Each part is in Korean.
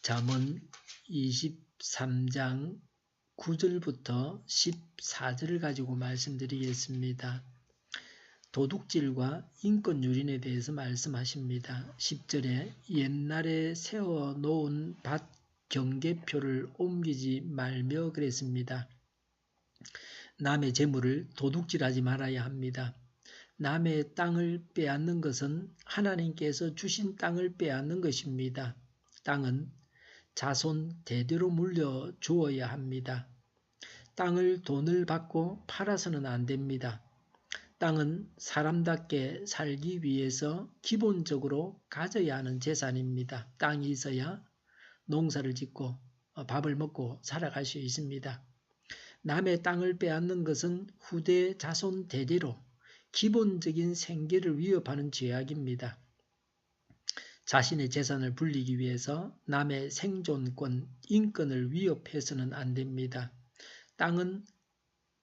잠언 23장 9절부터 14절을 가지고 말씀드리겠습니다. 도둑질과 인권유린에 대해서 말씀하십니다. 10절에 옛날에 세워놓은 밭 경계표를 옮기지 말며 그랬습니다. 남의 재물을 도둑질하지 말아야 합니다. 남의 땅을 빼앗는 것은 하나님께서 주신 땅을 빼앗는 것입니다. 땅은 자손 대대로 물려주어야 합니다. 땅을 돈을 받고 팔아서는 안 됩니다. 땅은 사람답게 살기 위해서 기본적으로 가져야 하는 재산입니다. 땅이 있어야 농사를 짓고 밥을 먹고 살아갈 수 있습니다. 남의 땅을 빼앗는 것은 후대 자손 대대로 기본적인 생계를 위협하는 죄악입니다. 자신의 재산을 불리기 위해서 남의 생존권, 인권을 위협해서는 안 됩니다. 땅은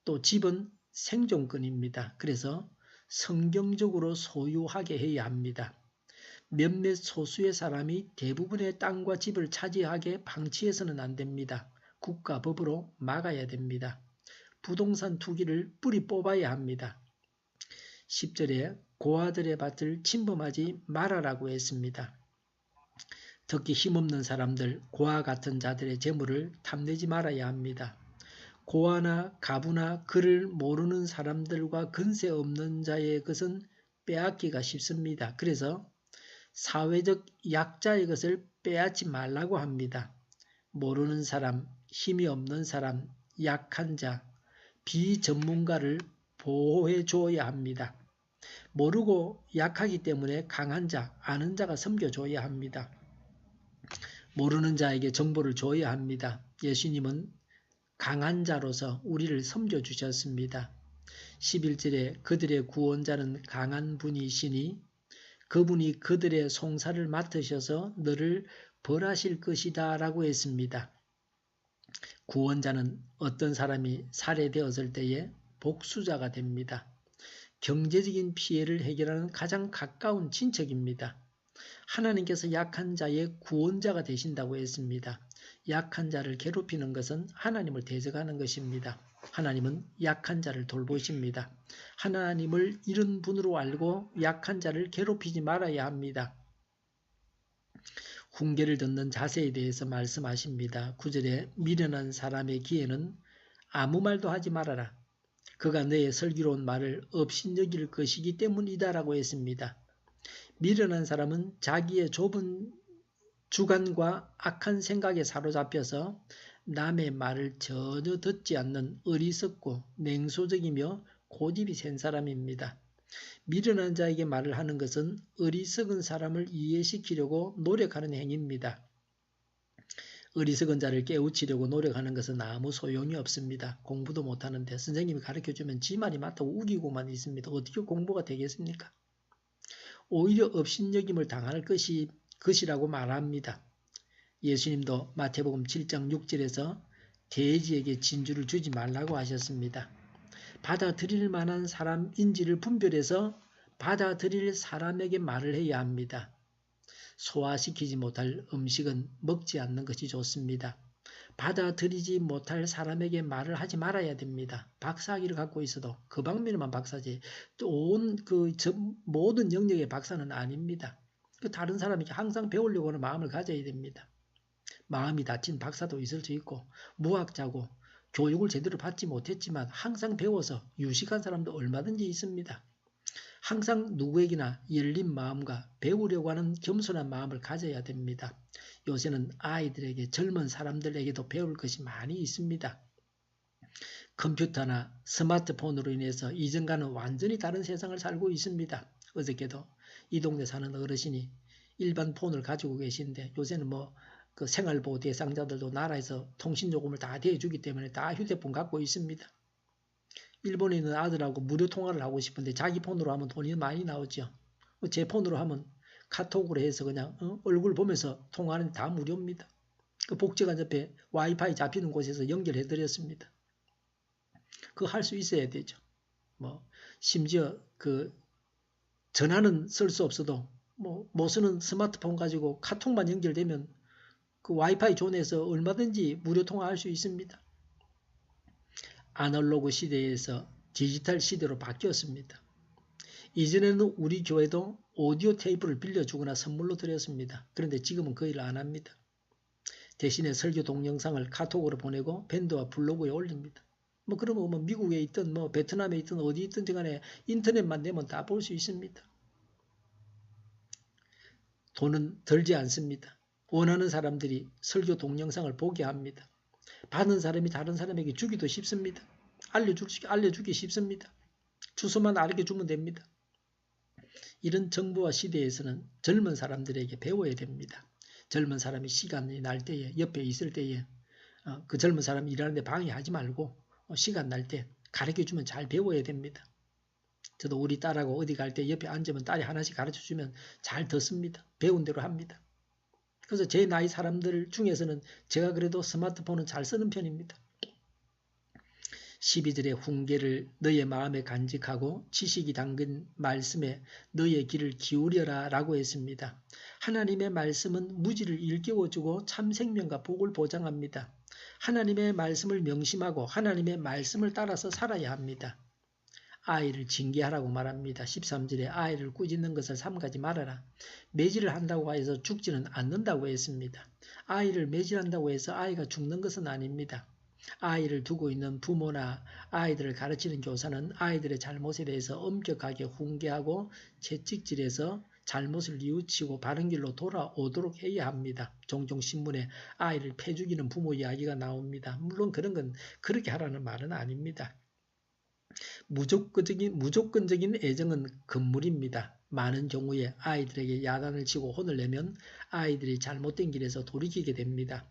또 집은 생존권입니다. 그래서 성경적으로 소유하게 해야 합니다. 몇몇 소수의 사람이 대부분의 땅과 집을 차지하게 방치해서는 안 됩니다. 국가법으로 막아야 됩니다. 부동산 투기를 뿌리 뽑아야 합니다. 10절에 고아들의 밭을 침범하지 말아라고 했습니다. 특히 힘없는 사람들, 고아 같은 자들의 재물을 탐내지 말아야 합니다. 고아나 가부나 그를 모르는 사람들과 근세 없는 자의 것은 빼앗기가 쉽습니다. 그래서 사회적 약자의 것을 빼앗지 말라고 합니다. 모르는 사람, 힘이 없는 사람, 약한 자, 비전문가를 보호해 줘야 합니다. 모르고 약하기 때문에 강한 자, 아는 자가 섬겨줘야 합니다. 모르는 자에게 정보를 줘야 합니다. 예수님은 강한 자로서 우리를 섬겨주셨습니다. 11절에 그들의 구원자는 강한 분이시니 그분이 그들의 송사를 맡으셔서 너를 벌하실 것이다 라고 했습니다. 구원자는 어떤 사람이 살해되었을 때에 복수자가 됩니다. 경제적인 피해를 해결하는 가장 가까운 친척입니다. 하나님께서 약한 자의 구원자가 되신다고 했습니다. 약한 자를 괴롭히는 것은 하나님을 대적하는 것입니다. 하나님은 약한 자를 돌보십니다. 하나님을 이런 분으로 알고 약한 자를 괴롭히지 말아야 합니다. 훈계를 듣는 자세에 대해서 말씀하십니다. 9절에 미련한 사람의 귀에는 아무 말도 하지 말아라. 그가 너의 슬기로운 말을 업신여길 것이기 때문이다 라고 했습니다. 미련한 사람은 자기의 좁은 주관과 악한 생각에 사로잡혀서 남의 말을 전혀 듣지 않는 어리석고 냉소적이며 고집이 센 사람입니다. 미련한 자에게 말을 하는 것은 어리석은 사람을 이해시키려고 노력하는 행위입니다. 어리석은 자를 깨우치려고 노력하는 것은 아무 소용이 없습니다. 공부도 못하는데 선생님이 가르쳐주면 지 말이 맞다고 우기고만 있습니다. 어떻게 공부가 되겠습니까? 오히려 업신여김을 당할 것이라고 말합니다. 예수님도 마태복음 7장 6절에서 돼지에게 진주를 주지 말라고 하셨습니다. 받아들일 만한 사람인지를 분별해서 받아들일 사람에게 말을 해야 합니다. 소화시키지 못할 음식은 먹지 않는 것이 좋습니다. 받아들이지 못할 사람에게 말을 하지 말아야 됩니다. 박사학위를 갖고 있어도 그 방면에만 박사지 온 모든 영역의 박사는 아닙니다. 다른 사람에게 항상 배우려고 하는 마음을 가져야 됩니다. 마음이 다친 박사도 있을 수 있고 무학자고 교육을 제대로 받지 못했지만 항상 배워서 유식한 사람도 얼마든지 있습니다. 항상 누구에게나 열린 마음과 배우려고 하는 겸손한 마음을 가져야 됩니다. 요새는 아이들에게 젊은 사람들에게도 배울 것이 많이 있습니다. 컴퓨터나 스마트폰으로 인해서 이전과는 완전히 다른 세상을 살고 있습니다. 어저께도 이 동네 사는 어르신이 일반 폰을 가지고 계신데 요새는 그 생활보호 대상자들도 나라에서 통신요금을 다 대주기 때문에 다 휴대폰 갖고 있습니다. 일본에 있는 아들하고 무료 통화를 하고 싶은데 자기 폰으로 하면 돈이 많이 나오죠. 제 폰으로 하면 카톡으로 해서 그냥 얼굴 보면서 통화하는 다 무료입니다. 그 복지관 옆에 와이파이 잡히는 곳에서 연결해 드렸습니다. 그거 할 수 있어야 되죠. 심지어 그 전화는 쓸 수 없어도 못 쓰는 스마트폰 가지고 카톡만 연결되면 그 와이파이 존에서 얼마든지 무료 통화할 수 있습니다. 아날로그 시대에서 디지털 시대로 바뀌었습니다. 이전에는 우리 교회도 오디오 테이프를 빌려주거나 선물로 드렸습니다. 그런데 지금은 그 일을 안 합니다. 대신에 설교 동영상을 카톡으로 보내고 밴드와 블로그에 올립니다. 뭐 그러면 뭐 미국에 있든 뭐 베트남에 있든 어디 있든 간에 인터넷만 되면 다 볼 수 있습니다. 돈은 들지 않습니다. 원하는 사람들이 설교 동영상을 보게 합니다. 받은 사람이 다른 사람에게 주기도 쉽습니다. 알려주기 쉽습니다. 주소만 알려주면 됩니다. 이런 정보와 시대에서는 젊은 사람들에게 배워야 됩니다. 젊은 사람이 시간이 날 때에 옆에 있을 때에 그 젊은 사람이 일하는데 방해하지 말고 시간 날 때 가르쳐주면 잘 배워야 됩니다. 저도 우리 딸하고 어디 갈 때 옆에 앉으면 딸이 하나씩 가르쳐주면 잘 듣습니다. 배운 대로 합니다. 그래서 제 나이 사람들 중에서는 제가 그래도 스마트폰은 잘 쓰는 편입니다. 12절의 훈계를 너의 마음에 간직하고 지식이 담긴 말씀에 너의 귀를 기울여라 라고 했습니다. 하나님의 말씀은 무지를 일깨워주고 참 생명과 복을 보장합니다. 하나님의 말씀을 명심하고 하나님의 말씀을 따라서 살아야 합니다. 아이를 징계하라고 말합니다. 13절에 아이를 꾸짖는 것을 삼가지 말아라. 매질을 한다고 해서 죽지는 않는다고 했습니다. 아이를 매질한다고 해서 아이가 죽는 것은 아닙니다. 아이를 두고 있는 부모나 아이들을 가르치는 교사는 아이들의 잘못에 대해서 엄격하게 훈계하고 채찍질해서 잘못을 뉘우치고 바른 길로 돌아오도록 해야 합니다. 종종 신문에 아이를 패죽이는 부모 이야기가 나옵니다. 물론 그런 건 그렇게 하라는 말은 아닙니다. 무조건적인 애정은 금물입니다. 많은 경우에 아이들에게 야단을 치고 혼을 내면 아이들이 잘못된 길에서 돌이키게 됩니다.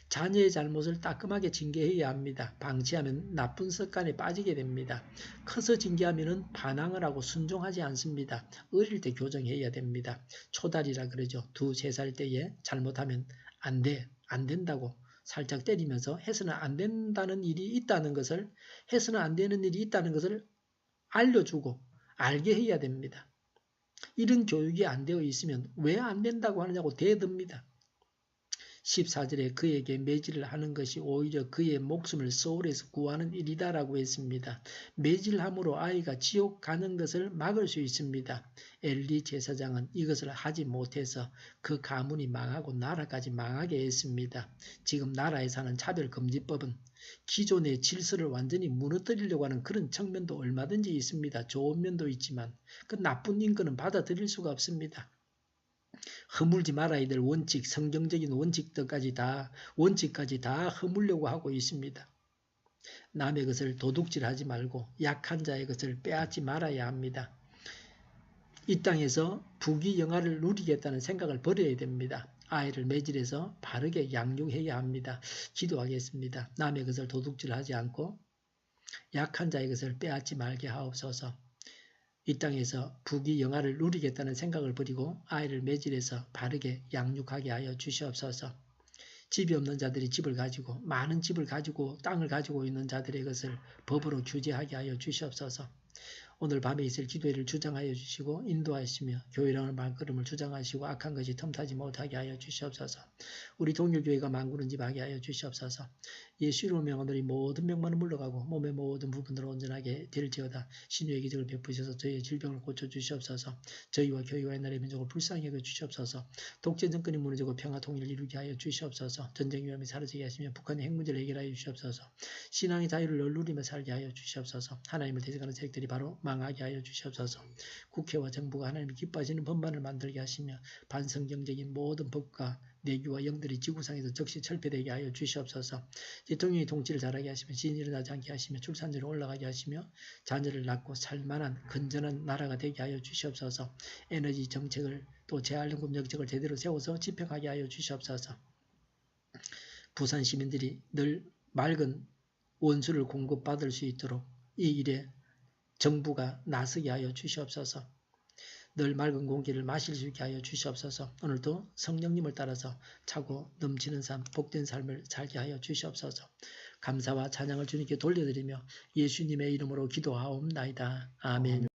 자녀의 잘못을 따끔하게 징계해야 합니다. 방치하면 나쁜 습관에 빠지게 됩니다. 커서 징계하면 반항을 하고 순종하지 않습니다. 어릴 때 교정해야 됩니다. 초달이라 그러죠. 2, 3살 때에 잘못하면 안 돼, 안 된다고 살짝 때리면서 해서는 안 된다는 일이 있다는 것을 해서는 안 되는 일이 있다는 것을 알려주고 알게 해야 됩니다. 이런 교육이 안 되어 있으면 왜 안 된다고 하느냐고 대듭니다. 14절에 그에게 매질을 하는 것이 오히려 그의 목숨을 소홀에서 구하는 일이다라고 했습니다. 매질함으로 아이가 지옥 가는 것을 막을 수 있습니다. 엘리 제사장은 이것을 하지 못해서 그 가문이 망하고 나라까지 망하게 했습니다. 지금 나라에 사는 차별금지법은 기존의 질서를 완전히 무너뜨리려고 하는 그런 측면도 얼마든지 있습니다. 좋은 면도 있지만 그 나쁜 인권은 받아들일 수가 없습니다. 허물지 말아야 될 원칙, 성경적인 원칙까지 다 허물려고 하고 있습니다. 남의 것을 도둑질하지 말고 약한 자의 것을 빼앗지 말아야 합니다. 이 땅에서 부귀영화를 누리겠다는 생각을 버려야 됩니다. 아이를 매질해서 바르게 양육해야 합니다. 기도하겠습니다. 남의 것을 도둑질하지 않고 약한 자의 것을 빼앗지 말게 하옵소서. 이 땅에서 부귀영화를 누리겠다는 생각을 버리고 아이를 매질해서 바르게 양육하게 하여 주시옵소서. 집이 없는 자들이 집을 가지고 많은 집을 가지고 땅을 가지고 있는 자들의 것을 법으로 규제하게 하여 주시옵소서. 오늘 밤에 있을 기도회를 주장하여 주시고 인도하시며 교회라는 말걸음을 주장하시고 악한 것이 틈타지 못하게 하여 주시옵소서. 우리 동일교회가 만구는 집 하게 하여 주시옵소서. 예수 이름으로 명하노니 모든 병만은 물러가고 몸의 모든 부분으로 온전하게 될지어다. 신유의 기적을 베푸셔서 저희의 질병을 고쳐주시옵소서. 저희와 교회와 나라의 민족을 불쌍히 여겨주시옵소서. 독재 정권이 무너지고 평화 통일을 이루게 하여 주시옵소서. 전쟁 위험이 사라지게 하시며 북한의 핵 문제를 해결하여 주시옵소서. 신앙의 자유를 널 누리며 살게 하여 주시옵소서. 하나님을 대적하는 세력들이 바로 망하게 하여 주시옵소서. 국회와 정부가 하나님이 기뻐하시는 법만을 만들게 하시며 반성경적인 모든 법과 내규와 영들이 지구상에서 즉시 철폐되게 하여 주시옵소서. 대통령이 통치를 잘하게 하시며 신이 일어나지 않게 하시며 출산율이 올라가게 하시며 자녀를 낳고 살만한 건전한 나라가 되게 하여 주시옵소서. 에너지 정책을 또 재활용금 정책을 제대로 세워서 집행하게 하여 주시옵소서. 부산 시민들이 늘 맑은 원수를 공급받을 수 있도록 이 일에 정부가 나서게 하여 주시옵소서. 늘 맑은 공기를 마실 수 있게 하여 주시옵소서. 오늘도 성령님을 따라서 차고 넘치는 삶, 복된 삶을 살게 하여 주시옵소서. 감사와 찬양을 주님께 돌려드리며 예수님의 이름으로 기도하옵나이다. 아멘.